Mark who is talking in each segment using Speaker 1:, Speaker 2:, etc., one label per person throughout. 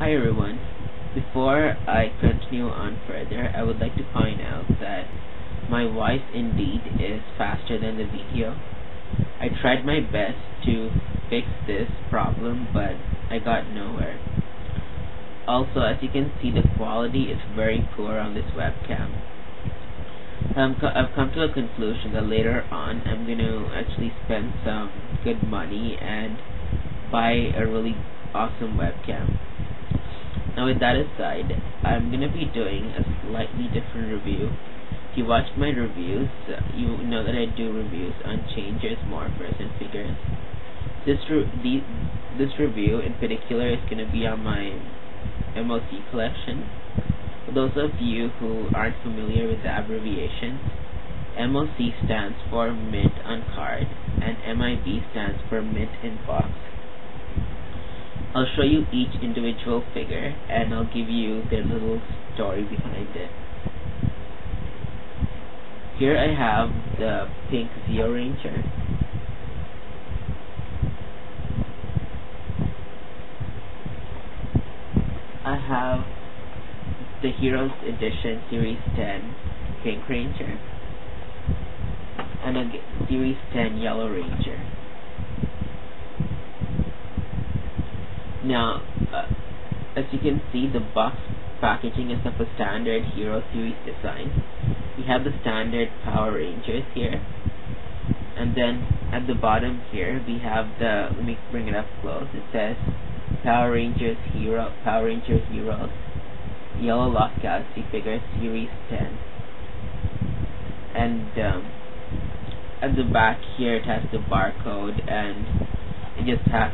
Speaker 1: Hi everyone. Before I continue on further, I would like to point out that my voice indeed is faster than the video. I tried my best to fix this problem, but I got nowhere. Also, as you can see, the quality is very poor on this webcam. I've come to a conclusion that later on I'm going to actually spend some good money and buy a really awesome webcam. Now with that aside, I'm going to be doing a slightly different review. If you watch my reviews, you know that I do reviews on changers, morphers, and figures. This review in particular is going to be on my MOC collection. For those of you who aren't familiar with the abbreviations, MOC stands for Mint on Card, and MIB stands for Mint in Box. I'll show you each individual figure, and I'll give you their little story behind it. Here I have the pink Zeo Ranger. I have the Heroes Edition Series 10 Pink Ranger and a Series 10 Yellow Ranger. Now, as you can see, the box packaging is of a standard Hero Series design. We have the standard Power Rangers here, and then at the bottom here we have the, let me bring it up close, it says Power Rangers Heroes, Yellow Lost Galaxy Figure Series 10. And at the back here it has the barcode, and it just has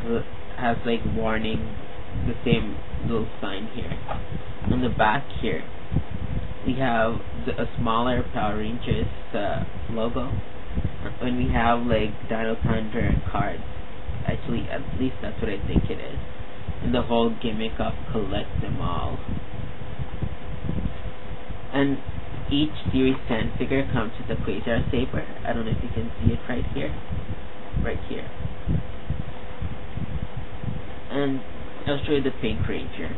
Speaker 1: like warning, the same little sign here. On the back here we have a smaller Power Rangers logo, and we have like Dino Thunder cards. Actually, at least that's what I think it is, and the whole gimmick of collect them all. And each Series 10 figure comes with a Quasar Saber. I don't know if you can see it right here. And I'll show you the Pink Ranger.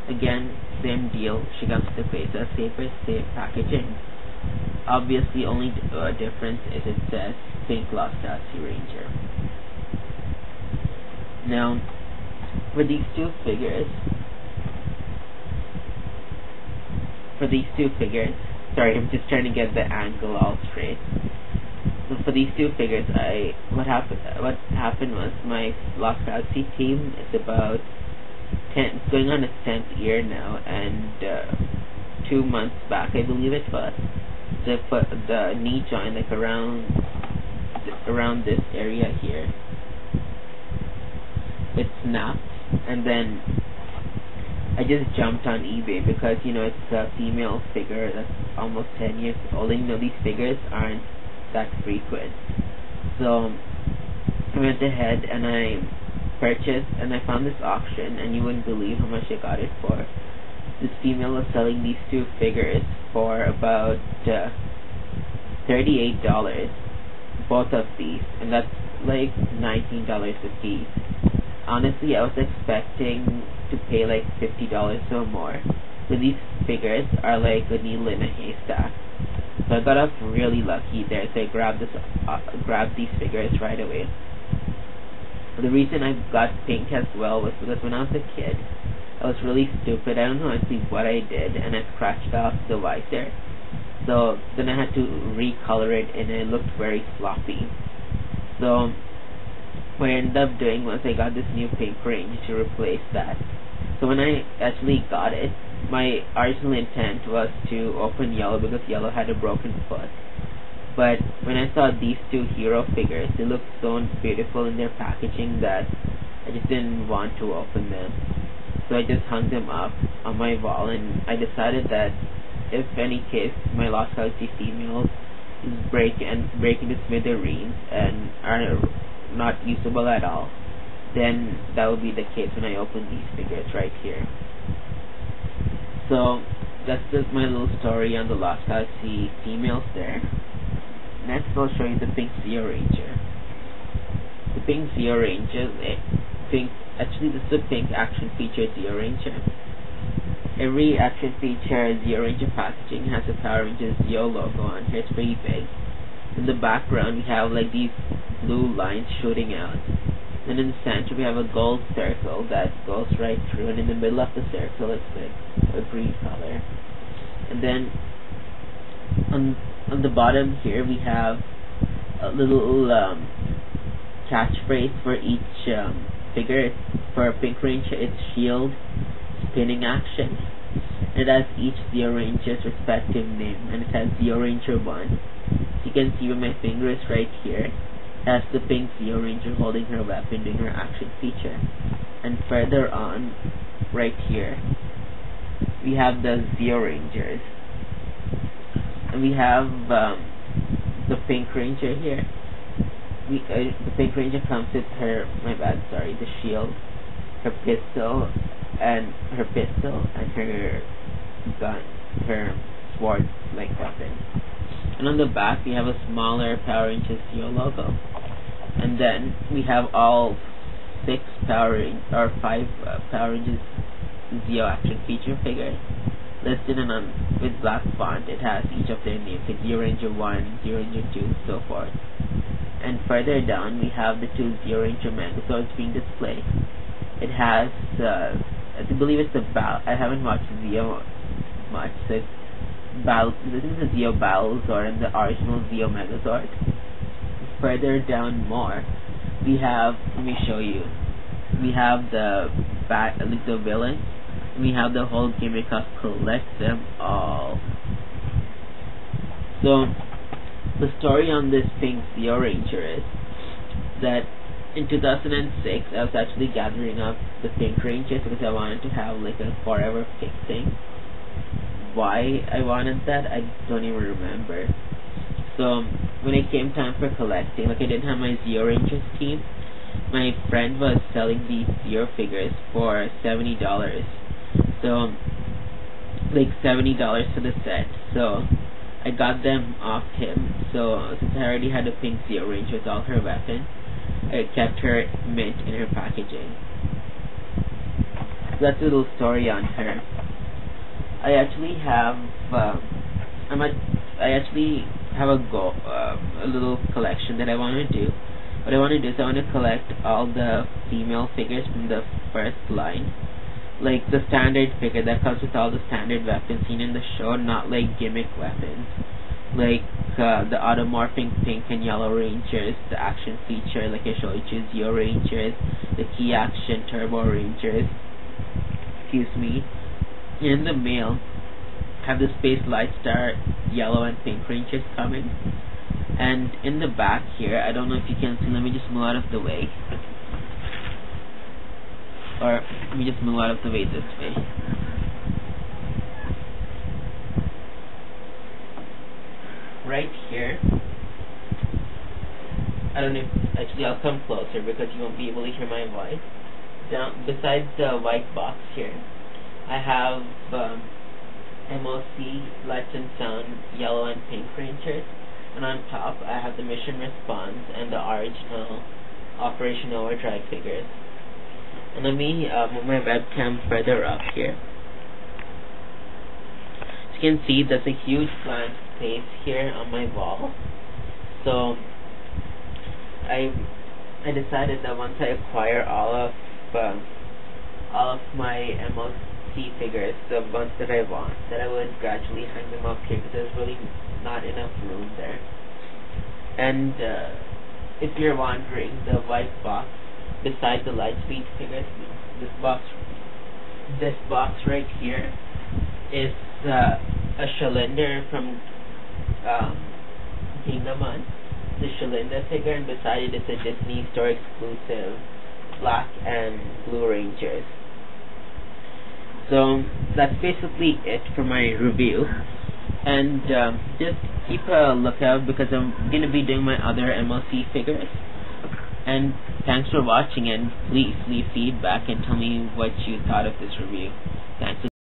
Speaker 1: Again, same deal. She comes with the Quasar Saber, same packaging. Obviously, only difference is it says Pink Lost Galaxy Ranger. Now, for these two figures, sorry, I'm just trying to get the angle all straight. So for these two figures, what happened was my Lost Galaxy team is about going on its 10th year now, and 2 months back, I believe it was, the knee joint, like around this area here, it snapped, and then I just jumped on eBay because, you know, it's a female figure that's almost 10 years old. You know, these figures aren't that frequent. So I went ahead and I purchased, and I found this auction, and you wouldn't believe how much I got it for. This female was selling these two figures for about $38, both of these, and that's like $19 a piece. Honestly, I was expecting to pay like $50 or more, but these figures are like a needle in a haystack. So I got off really lucky there, so I grabbed these figures right away. The reason I got pink as well was because when I was a kid, I was really stupid. I don't know actually what I did, and I scratched off the visor. So then I had to recolor it, and it looked very sloppy. So what I ended up doing was I got this new Pink Ranger to replace that. So when I actually got it, my original intent was to open Yellow because Yellow had a broken foot. But when I saw these two hero figures, they looked so beautiful in their packaging that I just didn't want to open them. So I just hung them up on my wall, and I decided that if any case my Lost Galaxy females break into smithereens and are not usable at all, then that will be the case when I open these figures right here. So that's just my little story on the Lost Galaxy females there. Next I'll show you the pink Zeo Ranger. The pink Zeo Ranger, pink Actually, this is a pink action feature Zero Ranger. Every action feature Zero Ranger packaging has a Power Rangers Zeo logo on here. It's pretty big. In the background, we have like these blue lines shooting out. And in the center, we have a gold circle that goes right through. And in the middle of the circle, it's like a green color. And then on the bottom here, we have a little catchphrase for each figure. For Pink Ranger, it's shield, spinning action. It has each Zeo Ranger's respective name, and it has Zeo Ranger 1. So you can see where my finger is right here. It has the pink Zeo Ranger holding her weapon doing her action feature. And further on, right here, we have the Zeo Rangers. And we have the Pink Ranger here. The Pink Ranger comes with her, the shield, her pistol, and her gun, her sword-like weapon. And on the back, we have a smaller Power Rangers Zeo logo. And then we have all 5 Power Rangers Zeo action feature figures listed, and with black font, it has each of their names, like Zeo Ranger 1, Zeo Ranger 2, so forth. And further down, we have the 2 Zeo Ranger Megazords being displayed. It has, I believe it's I haven't watched Zeo much, so it's this is the Zeo Battlezord and the original Zeo Megazord. Further down more, we have, let me show you, we have the villain, and we have the whole gimmick of collect them all. So, the story on this pink Zeo Ranger is that in 2006, I was actually gathering up the Pink Rangers because I wanted to have like a forever pink thing. Why I wanted that, I don't even remember. So when it came time for collecting, like I didn't have my Zeo Rangers team, my friend was selling these Zeo figures for $70. So like $70 for the set. So I got them off him. So since I already had a pink Zeo Ranger with all her weapons, I kept her mint in her packaging. So that's a little story on her. I actually have a little collection that I want to do. What I want to do is I want to collect all the female figures from the first line, like the standard figure that comes with all the standard weapons seen in the show, not like gimmick weapons, like the automorphing pink and yellow Rangers, the action feature like I showed you, Zeo Rangers, the key action Turbo Rangers, in the mail, have the Space Lightstar yellow and pink Rangers coming. And in the back here, I don't know if you can see, let me just move out of the way. Or, let me just move out of the way this way. Right here, I don't know if, actually I'll come closer because you won't be able to hear my voice. Down, besides the white box here, I have MOC, Lights and Sound, yellow and pink Rangers. And on top, I have the Mission Response and the original Operation Overdrive figures. And let me move my webcam further up here. As you can see, there's a huge blank space here on my wall. So I decided that once I acquire all of my MOC figures, the ones that I want, that I would gradually hang them up here because there's really not enough room there. And if you're wondering, the white box beside the Lightspeed figures, this box right here is a cylinder from Kingdom Hearts, the cylinder figure, and beside it is a Disney Store exclusive Black and Blue Rangers. So that's basically it for my review. And just keep a lookout because I'm going to be doing my other MOC figures. And thanks for watching, and please leave feedback and tell me what you thought of this review. Thanks.